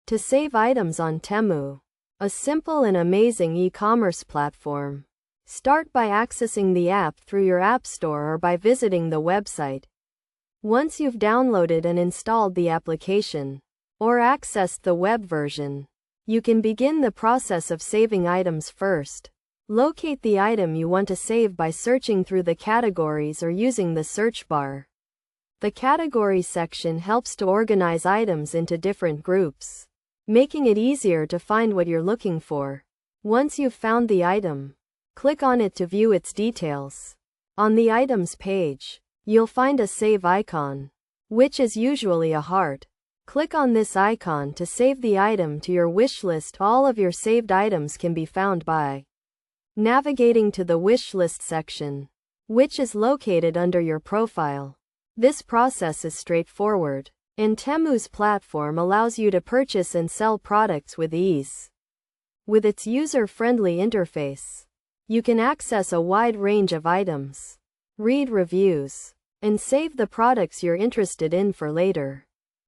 To save items on Temu, a simple and amazing e-commerce platform. Start by accessing the app through your app store or by visiting the website. Once you've downloaded and installed the application, or accessed the web version, you can begin the process of saving items first. Locate the item you want to save by searching through the categories or using the search bar. The category section helps to organize items into different groups, making it easier to find what you're looking for. Once you've found the item, click on it to view its details. On the items page, you'll find a save icon, which is usually a heart. Click on this icon to save the item to your wish list. All of your saved items can be found by navigating to the wishlist section, which is located under your profile. This process is straightforward, and Temu's platform allows you to purchase and sell products with ease. With its user-friendly interface, you can access a wide range of items, read reviews, and save the products you're interested in for later.